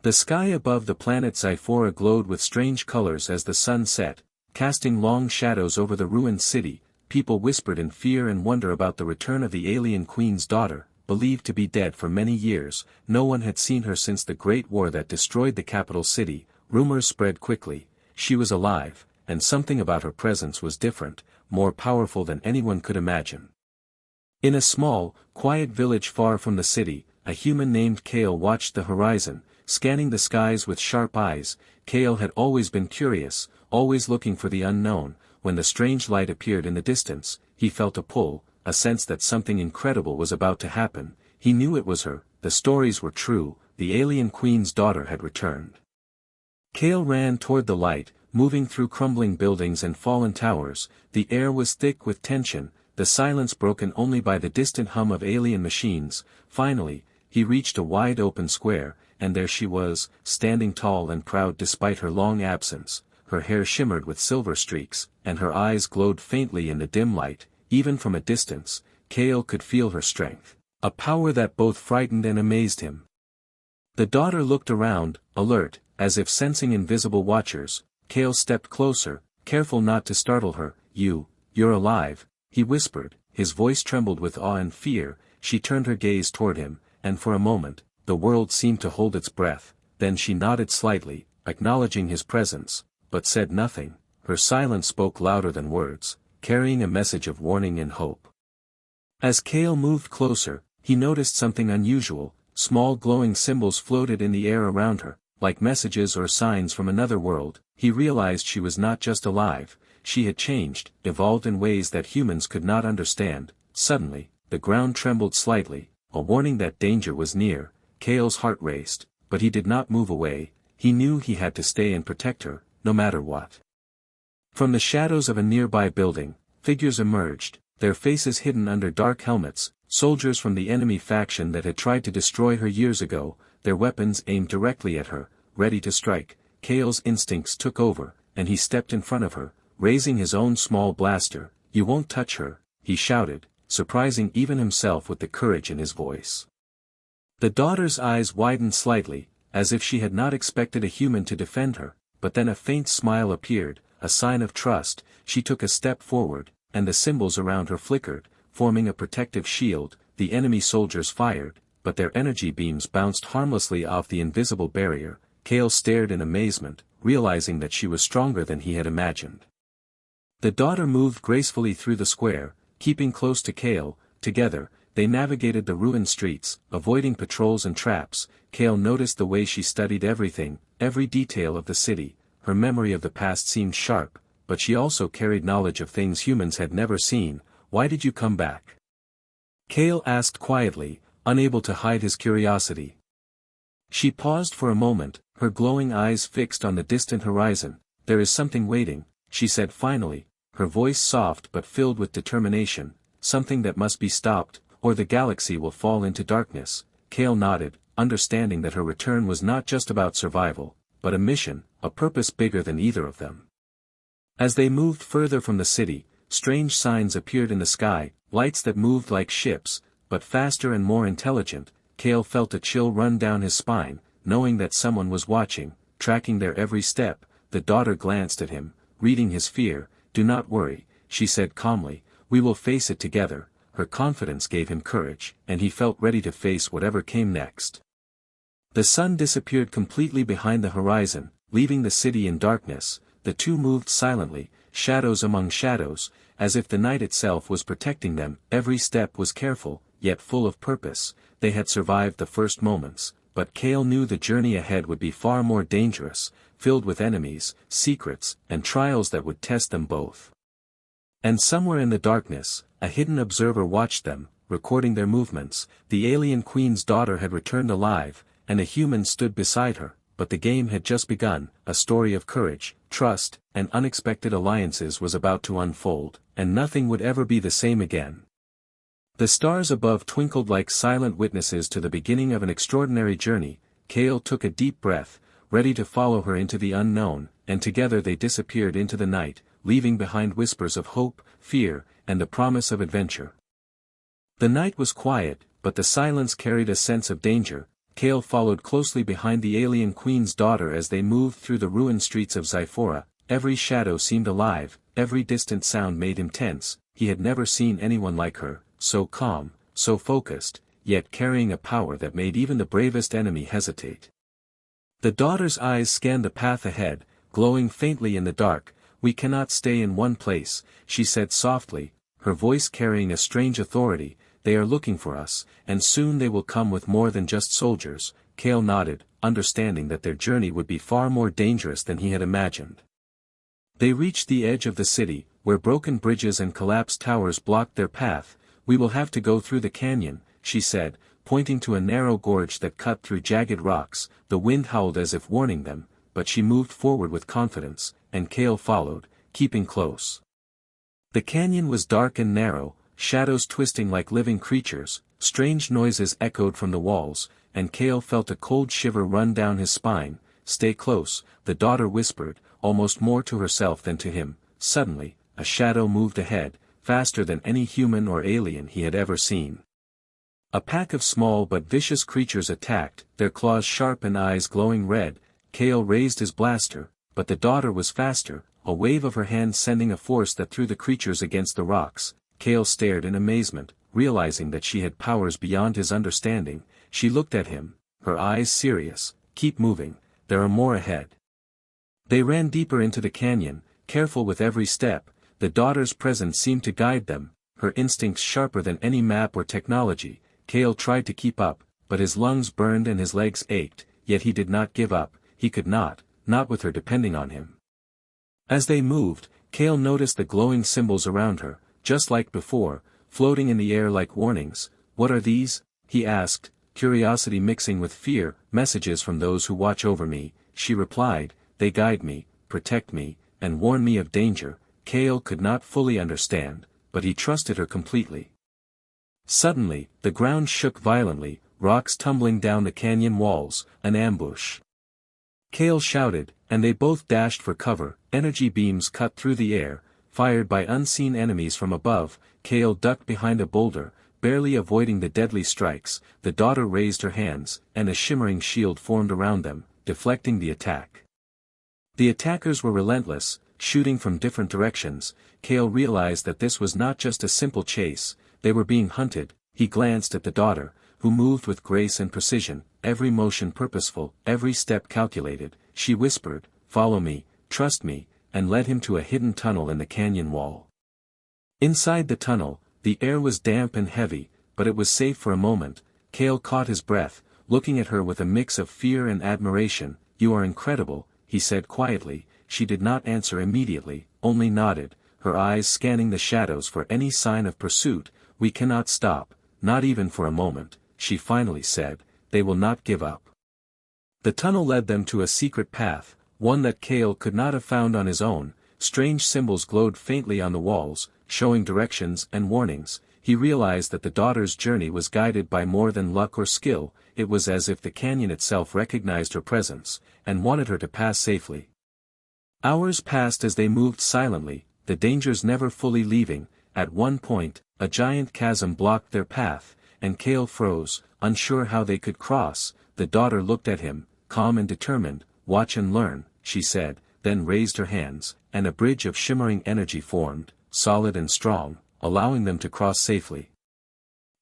The sky above the planet Zyphora glowed with strange colors as the sun set, casting long shadows over the ruined city. People whispered in fear and wonder about the return of the alien queen's daughter, believed to be dead for many years. No one had seen her since the Great War that destroyed the capital city. Rumors spread quickly. She was alive, and something about her presence was different, more powerful than anyone could imagine. In a small, quiet village far from the city, a human named Kale watched the horizon, scanning the skies with sharp eyes. Kale had always been curious, always looking for the unknown. When the strange light appeared in the distance, he felt a pull, a sense that something incredible was about to happen. He knew it was her, the stories were true, the alien queen's daughter had returned. Kale ran toward the light, moving through crumbling buildings and fallen towers. The air was thick with tension, the silence broken only by the distant hum of alien machines. Finally, he reached a wide open square, and there she was, standing tall and proud despite her long absence. Her hair shimmered with silver streaks, and her eyes glowed faintly in the dim light. Even from a distance, Kale could feel her strength, a power that both frightened and amazed him. The daughter looked around, alert, as if sensing invisible watchers. Kale stepped closer, careful not to startle her. You're alive," he whispered. His voice trembled with awe and fear. She turned her gaze toward him, and for a moment, the world seemed to hold its breath. Then she nodded slightly, acknowledging his presence, but said nothing. Her silence spoke louder than words, carrying a message of warning and hope. As Kale moved closer, he noticed something unusual. Small glowing symbols floated in the air around her, like messages or signs from another world. He realized she was not just alive, she had changed, evolved in ways that humans could not understand. Suddenly, the ground trembled slightly, a warning that danger was near. Kale's heart raced, but he did not move away. He knew he had to stay and protect her, no matter what. From the shadows of a nearby building, figures emerged, their faces hidden under dark helmets, soldiers from the enemy faction that had tried to destroy her years ago, their weapons aimed directly at her, ready to strike. Kale's instincts took over, and he stepped in front of her, raising his own small blaster. "You won't touch her," he shouted, surprising even himself with the courage in his voice. The daughter's eyes widened slightly, as if she had not expected a human to defend her, but then a faint smile appeared, a sign of trust. She took a step forward, and the symbols around her flickered, forming a protective shield. The enemy soldiers fired, but their energy beams bounced harmlessly off the invisible barrier. Kale stared in amazement, realizing that she was stronger than he had imagined. The daughter moved gracefully through the square, keeping close to Kale. Together, they navigated the ruined streets, avoiding patrols and traps. Kale noticed the way she studied everything, every detail of the city. Her memory of the past seemed sharp, but she also carried knowledge of things humans had never seen. "Why did you come back?" Kale asked quietly, unable to hide his curiosity. She paused for a moment, her glowing eyes fixed on the distant horizon. "There is something waiting," she said finally, her voice soft but filled with determination. "Something that must be stopped, or the galaxy will fall into darkness." Kale nodded, understanding that her return was not just about survival, but a mission, a purpose bigger than either of them. As they moved further from the city, strange signs appeared in the sky, lights that moved like ships, but faster and more intelligent. Kale felt a chill run down his spine, knowing that someone was watching, tracking their every step. The daughter glanced at him, reading his fear. "Do not worry," she said calmly, "we will face it together." Her confidence gave him courage, and he felt ready to face whatever came next. The sun disappeared completely behind the horizon, leaving the city in darkness. The two moved silently, shadows among shadows, as if the night itself was protecting them. Every step was careful, yet full of purpose. They had survived the first moments, but Kale knew the journey ahead would be far more dangerous, filled with enemies, secrets, and trials that would test them both. And somewhere in the darkness, a hidden observer watched them, recording their movements. The alien queen's daughter had returned alive, and a human stood beside her, but the game had just begun. A story of courage, trust, and unexpected alliances was about to unfold, and nothing would ever be the same again. The stars above twinkled like silent witnesses to the beginning of an extraordinary journey. Kale took a deep breath, ready to follow her into the unknown, and together they disappeared into the night, leaving behind whispers of hope, fear, and the promise of adventure. The night was quiet, but the silence carried a sense of danger. Kale followed closely behind the alien queen's daughter as they moved through the ruined streets of Zyphora. Every shadow seemed alive, every distant sound made him tense. He had never seen anyone like her, so calm, so focused, yet carrying a power that made even the bravest enemy hesitate. The daughter's eyes scanned the path ahead, glowing faintly in the dark. "We cannot stay in one place," she said softly, her voice carrying a strange authority. "They are looking for us, and soon they will come with more than just soldiers." Kale nodded, understanding that their journey would be far more dangerous than he had imagined. They reached the edge of the city, where broken bridges and collapsed towers blocked their path. "We will have to go through the canyon," she said, pointing to a narrow gorge that cut through jagged rocks. The wind howled as if warning them, but she moved forward with confidence, and Kale followed, keeping close. The canyon was dark and narrow, shadows twisting like living creatures. Strange noises echoed from the walls, and Kale felt a cold shiver run down his spine. "Stay close," the daughter whispered, almost more to herself than to him. Suddenly, a shadow moved ahead, faster than any human or alien he had ever seen. A pack of small but vicious creatures attacked, their claws sharp and eyes glowing red. Kale raised his blaster, but the daughter was faster, a wave of her hand sending a force that threw the creatures against the rocks. Kale stared in amazement, realizing that she had powers beyond his understanding. She looked at him, her eyes serious. "Keep moving, there are more ahead." They ran deeper into the canyon, careful with every step. The daughter's presence seemed to guide them, her instincts sharper than any map or technology. Kale tried to keep up, but his lungs burned and his legs ached, yet he did not give up. He could not with her depending on him. As they moved, Kale noticed the glowing symbols around her, just like before, floating in the air like warnings. "What are these?" he asked, curiosity mixing with fear. "Messages from those who watch over me," she replied. "They guide me, protect me, and warn me of danger." Kale could not fully understand, but he trusted her completely. Suddenly, the ground shook violently, rocks tumbling down the canyon walls. "An ambush!" Kale shouted, and they both dashed for cover. Energy beams cut through the air, fired by unseen enemies from above. Kale ducked behind a boulder, barely avoiding the deadly strikes. The daughter raised her hands, and a shimmering shield formed around them, deflecting the attack. The attackers were relentless, shooting from different directions. Kale realized that this was not just a simple chase, they were being hunted. He glanced at the daughter, who moved with grace and precision, every motion purposeful, every step calculated. She whispered, "Follow me, trust me," and led him to a hidden tunnel in the canyon wall. Inside the tunnel, the air was damp and heavy, but it was safe for a moment. Kale caught his breath, looking at her with a mix of fear and admiration. "You are incredible," he said quietly. She did not answer immediately, only nodded, her eyes scanning the shadows for any sign of pursuit. "We cannot stop, not even for a moment," she finally said. "They will not give up." The tunnel led them to a secret path, one that Kale could not have found on his own. Strange symbols glowed faintly on the walls, showing directions and warnings. He realized that the daughter's journey was guided by more than luck or skill. It was as if the canyon itself recognized her presence, and wanted her to pass safely. Hours passed as they moved silently, the dangers never fully leaving. At one point, a giant chasm blocked their path, and Kale froze, unsure how they could cross. The daughter looked at him, calm and determined. "Watch and learn," she said, then raised her hands, and a bridge of shimmering energy formed, solid and strong, allowing them to cross safely.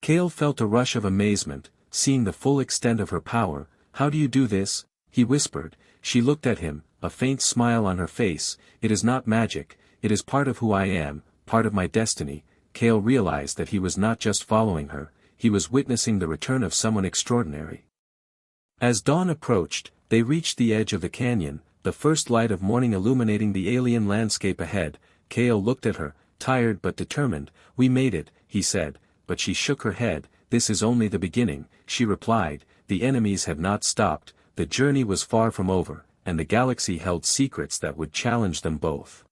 Kale felt a rush of amazement, seeing the full extent of her power. "How do you do this?" he whispered. She looked at him, a faint smile on her face. "It is not magic, it is part of who I am, part of my destiny." Kale realized that he was not just following her, he was witnessing the return of someone extraordinary. As dawn approached, they reached the edge of the canyon, the first light of morning illuminating the alien landscape ahead. Kale looked at her, tired but determined. "We made it," he said, but she shook her head. "This is only the beginning," she replied. "The enemies have not stopped, the journey was far from over, and the galaxy held secrets that would challenge them both."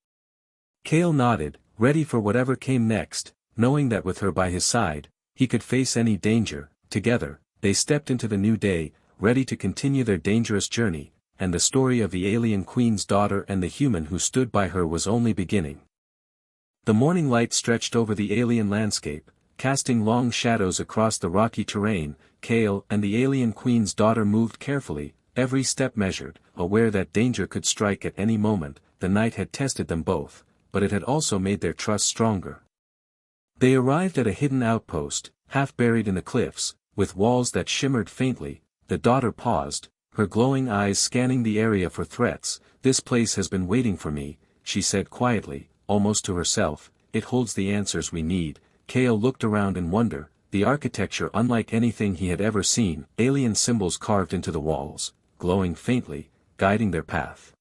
Kale nodded, ready for whatever came next, knowing that with her by his side, he could face any danger. Together, they stepped into the new day, ready to continue their dangerous journey, and the story of the alien queen's daughter and the human who stood by her was only beginning. The morning light stretched over the alien landscape, casting long shadows across the rocky terrain. Kale and the alien queen's daughter moved carefully, every step measured, aware that danger could strike at any moment. The night had tested them both, but it had also made their trust stronger. They arrived at a hidden outpost, half buried in the cliffs, with walls that shimmered faintly. The daughter paused, her glowing eyes scanning the area for threats. "This place has been waiting for me," she said quietly, almost to herself. "It holds the answers we need." Kale looked around in wonder, the architecture unlike anything he had ever seen, alien symbols carved into the walls, glowing faintly, guiding their path.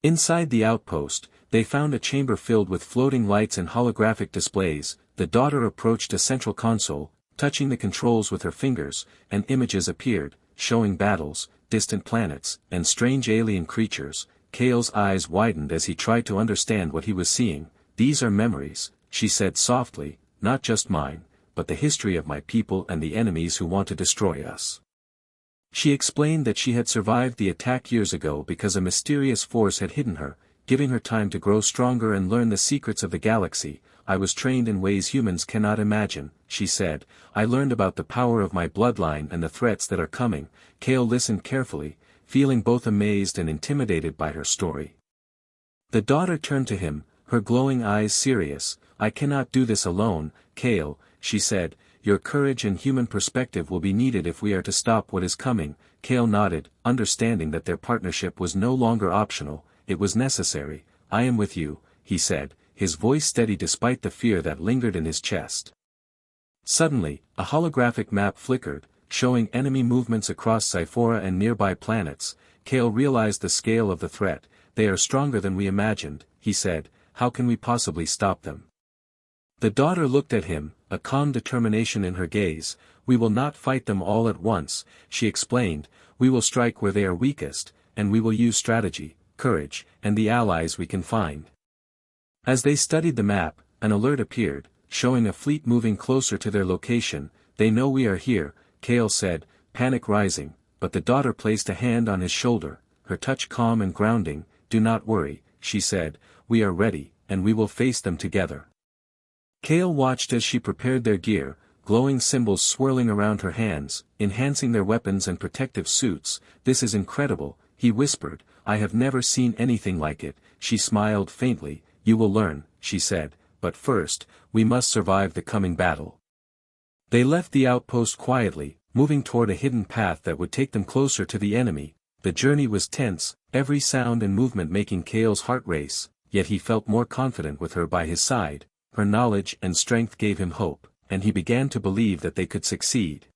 Inside the outpost, they found a chamber filled with floating lights and holographic displays. The daughter approached a central console, touching the controls with her fingers, and images appeared, showing battles, distant planets, and strange alien creatures. Kale's eyes widened as he tried to understand what he was seeing. "These are memories," she said softly, "not just mine, but the history of my people and the enemies who want to destroy us." She explained that she had survived the attack years ago because a mysterious force had hidden her, giving her time to grow stronger and learn the secrets of the galaxy. "I was trained in ways humans cannot imagine," she said. "I learned about the power of my bloodline and the threats that are coming." Kale listened carefully, feeling both amazed and intimidated by her story. The daughter turned to him, her glowing eyes serious. "I cannot do this alone, Kale," she said. "Your courage and human perspective will be needed if we are to stop what is coming." Kale nodded, understanding that their partnership was no longer optional, it was necessary. "I am with you," he said, his voice steady despite the fear that lingered in his chest. Suddenly, a holographic map flickered, showing enemy movements across Sci-Fi and nearby planets. Kale realized the scale of the threat. "They are stronger than we imagined," he said. "How can we possibly stop them?" The daughter looked at him, a calm determination in her gaze. "We will not fight them all at once," she explained. "We will strike where they are weakest, and we will use strategy, courage, and the allies we can find." As they studied the map, an alert appeared, showing a fleet moving closer to their location. "They know we are here," Kale said, panic rising, but the daughter placed a hand on his shoulder, her touch calm and grounding. "Do not worry," she said, "we are ready, and we will face them together." Kale watched as she prepared their gear, glowing symbols swirling around her hands, enhancing their weapons and protective suits. "This is incredible," he whispered. "I have never seen anything like it." She smiled faintly. "You will learn," she said, "but first, we must survive the coming battle." They left the outpost quietly, moving toward a hidden path that would take them closer to the enemy. The journey was tense, every sound and movement making Kale's heart race, yet he felt more confident with her by his side. Her knowledge and strength gave him hope, and he began to believe that they could succeed.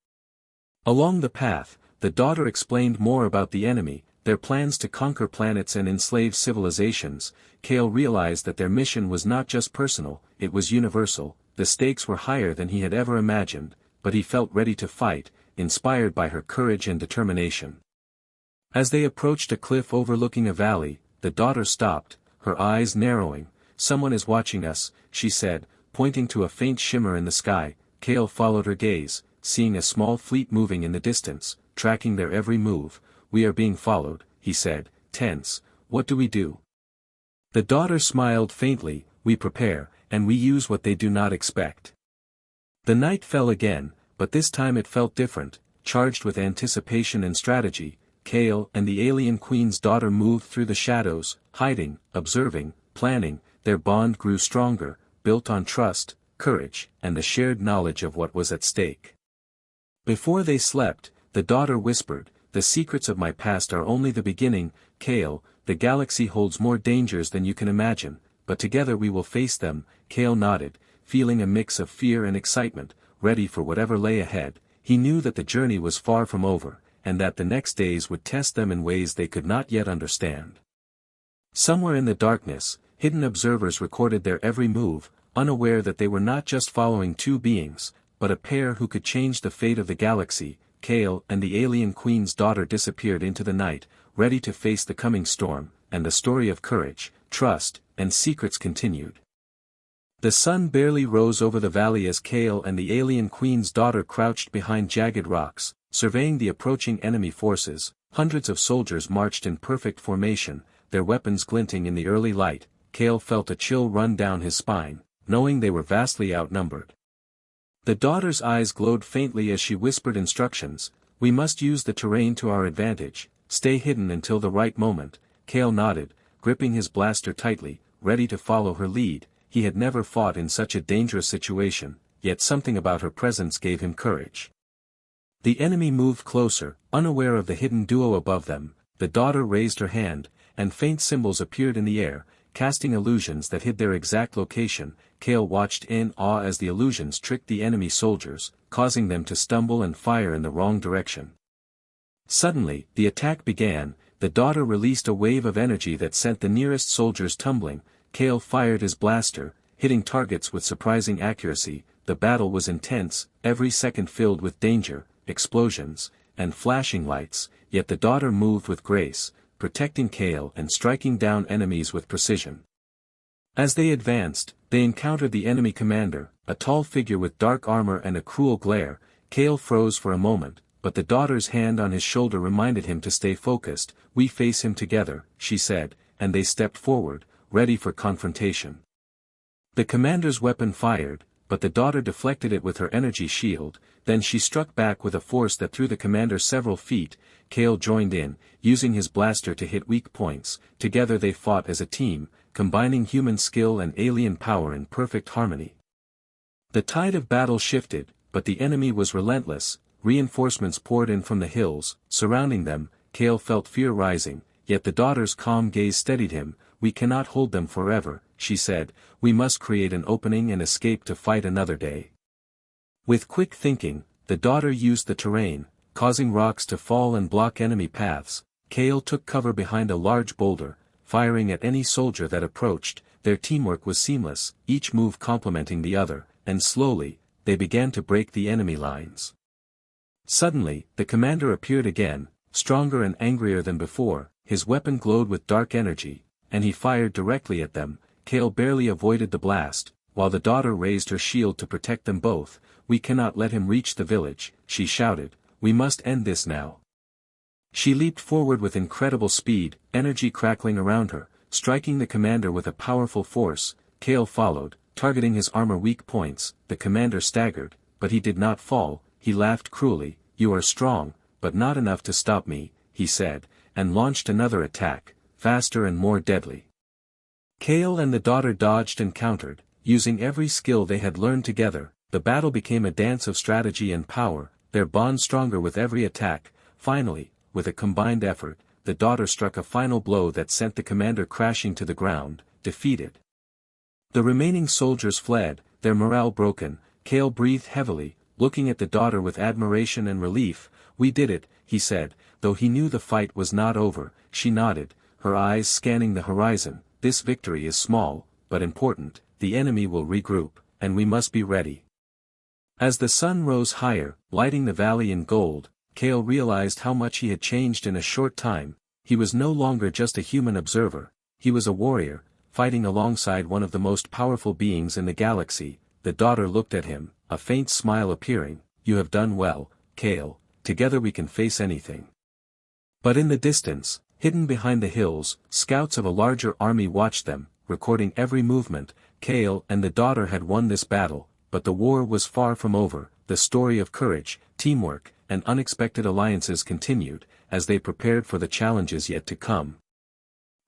Along the path, the daughter explained more about the enemy, their plans to conquer planets and enslave civilizations. Kale realized that their mission was not just personal, it was universal. The stakes were higher than he had ever imagined, but he felt ready to fight, inspired by her courage and determination. As they approached a cliff overlooking a valley, the daughter stopped, her eyes narrowing. "Someone is watching us," she said, pointing to a faint shimmer in the sky. Kale followed her gaze, seeing a small fleet moving in the distance, tracking their every move. "We are being followed," he said, tense. "What do we do?" The daughter smiled faintly. "We prepare, and we use what they do not expect." The night fell again, but this time it felt different, charged with anticipation and strategy. Kale and the alien queen's daughter moved through the shadows, hiding, observing, planning. Their bond grew stronger, built on trust, courage, and the shared knowledge of what was at stake. Before they slept, the daughter whispered, "The secrets of my past are only the beginning, Kale. The galaxy holds more dangers than you can imagine, but together we will face them." Kale nodded, feeling a mix of fear and excitement, ready for whatever lay ahead. He knew that the journey was far from over, and that the next days would test them in ways they could not yet understand. Somewhere in the darkness, hidden observers recorded their every move, unaware that they were not just following two beings, but a pair who could change the fate of the galaxy. Kale and the alien queen's daughter disappeared into the night, ready to face the coming storm, and the story of courage, trust, and secrets continued. The sun barely rose over the valley as Kale and the alien queen's daughter crouched behind jagged rocks, surveying the approaching enemy forces. Hundreds of soldiers marched in perfect formation, their weapons glinting in the early light. Kale felt a chill run down his spine, knowing they were vastly outnumbered. The daughter's eyes glowed faintly as she whispered instructions. We must use the terrain to our advantage, stay hidden until the right moment. Kale nodded, gripping his blaster tightly, ready to follow her lead. He had never fought in such a dangerous situation, yet something about her presence gave him courage. The enemy moved closer, unaware of the hidden duo above them. The daughter raised her hand, and faint symbols appeared in the air, casting illusions that hid their exact location. Kale watched in awe as the illusions tricked the enemy soldiers, causing them to stumble and fire in the wrong direction. Suddenly, the attack began. The daughter released a wave of energy that sent the nearest soldiers tumbling. Kale fired his blaster, hitting targets with surprising accuracy. The battle was intense, every second filled with danger, explosions, and flashing lights, yet the daughter moved with grace, protecting Kale and striking down enemies with precision. As they advanced, they encountered the enemy commander, a tall figure with dark armor and a cruel glare. Kale froze for a moment, but the daughter's hand on his shoulder reminded him to stay focused. We face him together, she said, and they stepped forward, ready for confrontation. The commander's weapon fired, but the daughter deflected it with her energy shield. Then she struck back with a force that threw the commander several feet. Kale joined in, using his blaster to hit weak points. Together they fought as a team, combining human skill and alien power in perfect harmony. The tide of battle shifted, but the enemy was relentless. Reinforcements poured in from the hills, surrounding them. Kale felt fear rising, yet the daughter's calm gaze steadied him. We cannot hold them forever, she said. We must create an opening and escape to fight another day. With quick thinking, the daughter used the terrain, causing rocks to fall and block enemy paths. Kale took cover behind a large boulder, firing at any soldier that approached. Their teamwork was seamless, each move complementing the other, and slowly, they began to break the enemy lines. Suddenly, the commander appeared again, stronger and angrier than before. His weapon glowed with dark energy, and he fired directly at them. Kale barely avoided the blast, while the daughter raised her shield to protect them both. We cannot let him reach the village, she shouted. We must end this now. She leaped forward with incredible speed, energy crackling around her, striking the commander with a powerful force. Kale followed, targeting his armor weak points. The commander staggered, but he did not fall. He laughed cruelly. You are strong, but not enough to stop me, he said, and launched another attack, faster and more deadly. Kale and the daughter dodged and countered, using every skill they had learned together. The battle became a dance of strategy and power, their bond stronger with every attack. Finally, with a combined effort, the daughter struck a final blow that sent the commander crashing to the ground, defeated. The remaining soldiers fled, their morale broken. Kale breathed heavily, looking at the daughter with admiration and relief. We did it, he said, though he knew the fight was not over. She nodded, her eyes scanning the horizon. This victory is small, but important. The enemy will regroup, and we must be ready. As the sun rose higher, lighting the valley in gold, Kale realized how much he had changed in a short time. He was no longer just a human observer, he was a warrior, fighting alongside one of the most powerful beings in the galaxy. The daughter looked at him, a faint smile appearing. You have done well, Kale, together we can face anything. But in the distance, hidden behind the hills, scouts of a larger army watched them, recording every movement. Kale and the daughter had won this battle, but the war was far from over. The story of courage, teamwork, and unexpected alliances continued, as they prepared for the challenges yet to come.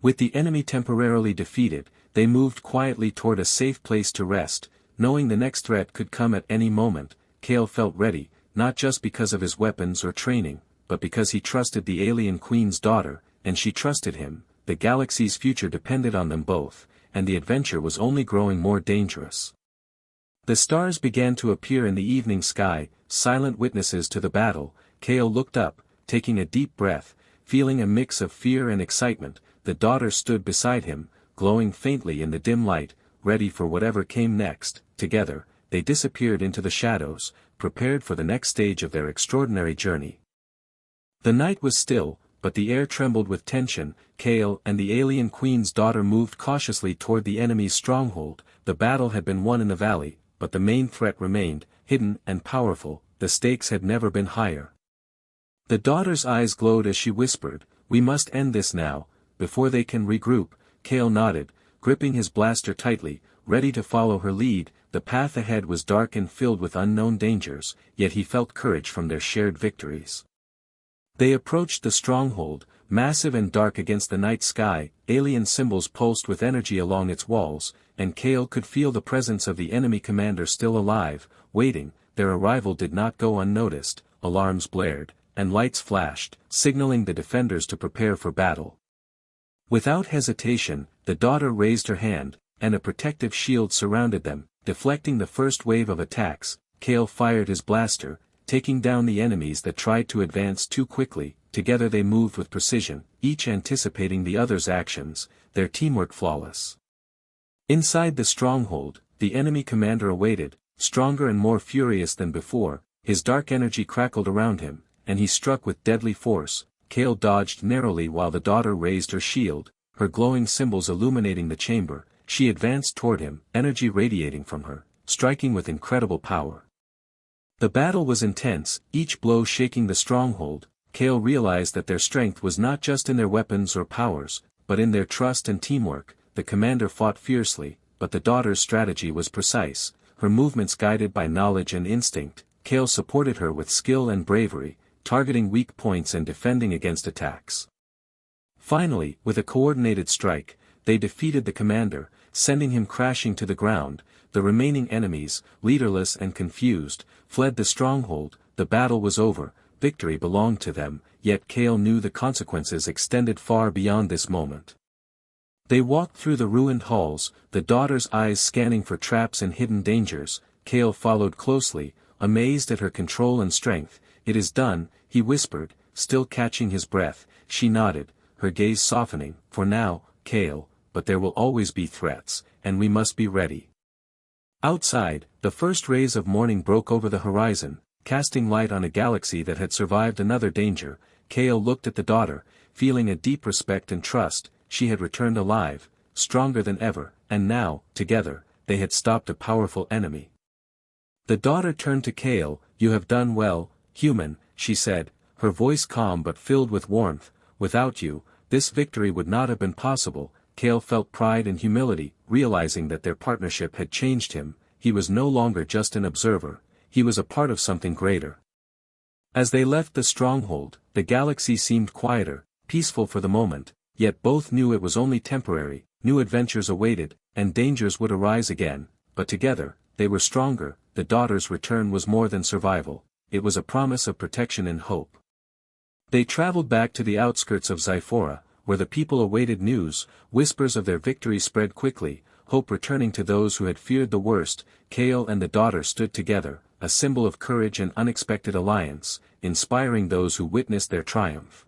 With the enemy temporarily defeated, they moved quietly toward a safe place to rest, knowing the next threat could come at any moment. Kale felt ready, not just because of his weapons or training, but because he trusted the alien queen's daughter, and she trusted him. The galaxy's future depended on them both, and the adventure was only growing more dangerous. The stars began to appear in the evening sky, silent witnesses to the battle. Kale looked up, taking a deep breath, feeling a mix of fear and excitement. The daughter stood beside him, glowing faintly in the dim light, ready for whatever came next. Together, they disappeared into the shadows, prepared for the next stage of their extraordinary journey. The night was still, but the air trembled with tension. Kale and the alien queen's daughter moved cautiously toward the enemy's stronghold. The battle had been won in the valley, but the main threat remained, hidden and powerful. The stakes had never been higher. The daughter's eyes glowed as she whispered, "We must end this now, before they can regroup." Kale nodded, gripping his blaster tightly. ready to follow her lead. The path ahead was dark and filled with unknown dangers, yet he felt courage from their shared victories. They approached the stronghold, massive and dark against the night sky. Alien symbols pulsed with energy along its walls, and Kale could feel the presence of the enemy commander still alive, waiting. Their arrival did not go unnoticed. Alarms blared, and lights flashed, signaling the defenders to prepare for battle. Without hesitation, the daughter raised her hand, and a protective shield surrounded them, deflecting the first wave of attacks. Kale fired his blaster, taking down the enemies that tried to advance too quickly. Together they moved with precision, each anticipating the other's actions, their teamwork flawless. Inside the stronghold, the enemy commander awaited, stronger and more furious than before. His dark energy crackled around him, and he struck with deadly force. Kale dodged narrowly while the daughter raised her shield, her glowing symbols illuminating the chamber. She advanced toward him, energy radiating from her, striking with incredible power. The battle was intense, each blow shaking the stronghold. Kale realized that their strength was not just in their weapons or powers, but in their trust and teamwork. The commander fought fiercely, but the daughter's strategy was precise, her movements guided by knowledge and instinct. Kale supported her with skill and bravery, targeting weak points and defending against attacks. Finally, with a coordinated strike, they defeated the commander, sending him crashing to the ground. The remaining enemies, leaderless and confused, fled the stronghold. The battle was over, victory belonged to them, yet Kale knew the consequences extended far beyond this moment. They walked through the ruined halls, the daughter's eyes scanning for traps and hidden dangers. Kale followed closely, amazed at her control and strength. "It is done," he whispered, still catching his breath. She nodded, her gaze softening. "For now, Kale, but there will always be threats, and we must be ready." Outside, the first rays of morning broke over the horizon, casting light on a galaxy that had survived another danger. Kale looked at the daughter, feeling a deep respect and trust. She had returned alive, stronger than ever, and now, together, they had stopped a powerful enemy. The daughter turned to Kale. "You have done well, human," she said, her voice calm but filled with warmth. "Without you, this victory would not have been possible." Kale felt pride and humility, realizing that their partnership had changed him. He was no longer just an observer, he was a part of something greater. As they left the stronghold, the galaxy seemed quieter, peaceful for the moment, yet both knew it was only temporary. New adventures awaited, and dangers would arise again, but together, they were stronger. The daughter's return was more than survival, it was a promise of protection and hope. They traveled back to the outskirts of Zyphora, where the people awaited news. Whispers of their victory spread quickly, hope returning to those who had feared the worst. Kale and the daughter stood together, a symbol of courage and unexpected alliance, inspiring those who witnessed their triumph.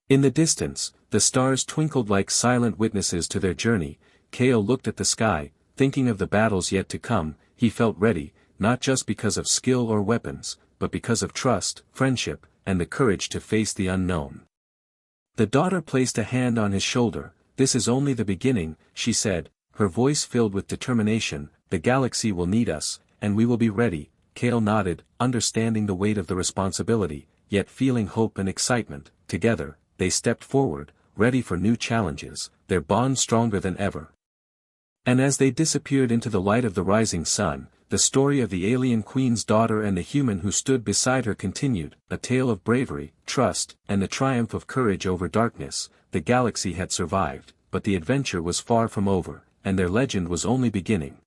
In the distance, the stars twinkled like silent witnesses to their journey. Kale looked at the sky, thinking of the battles yet to come. He felt ready, not just because of skill or weapons, but because of trust, friendship, and the courage to face the unknown. The daughter placed a hand on his shoulder. "This is only the beginning," she said, her voice filled with determination. "The galaxy will need us, and we will be ready." Kale nodded, understanding the weight of the responsibility, yet feeling hope and excitement. Together, they stepped forward, ready for new challenges, their bond stronger than ever. And as they disappeared into the light of the rising sun, the story of the alien queen's daughter and the human who stood beside her continued, a tale of bravery, trust, and the triumph of courage over darkness. The galaxy had survived, but the adventure was far from over, and their legend was only beginning.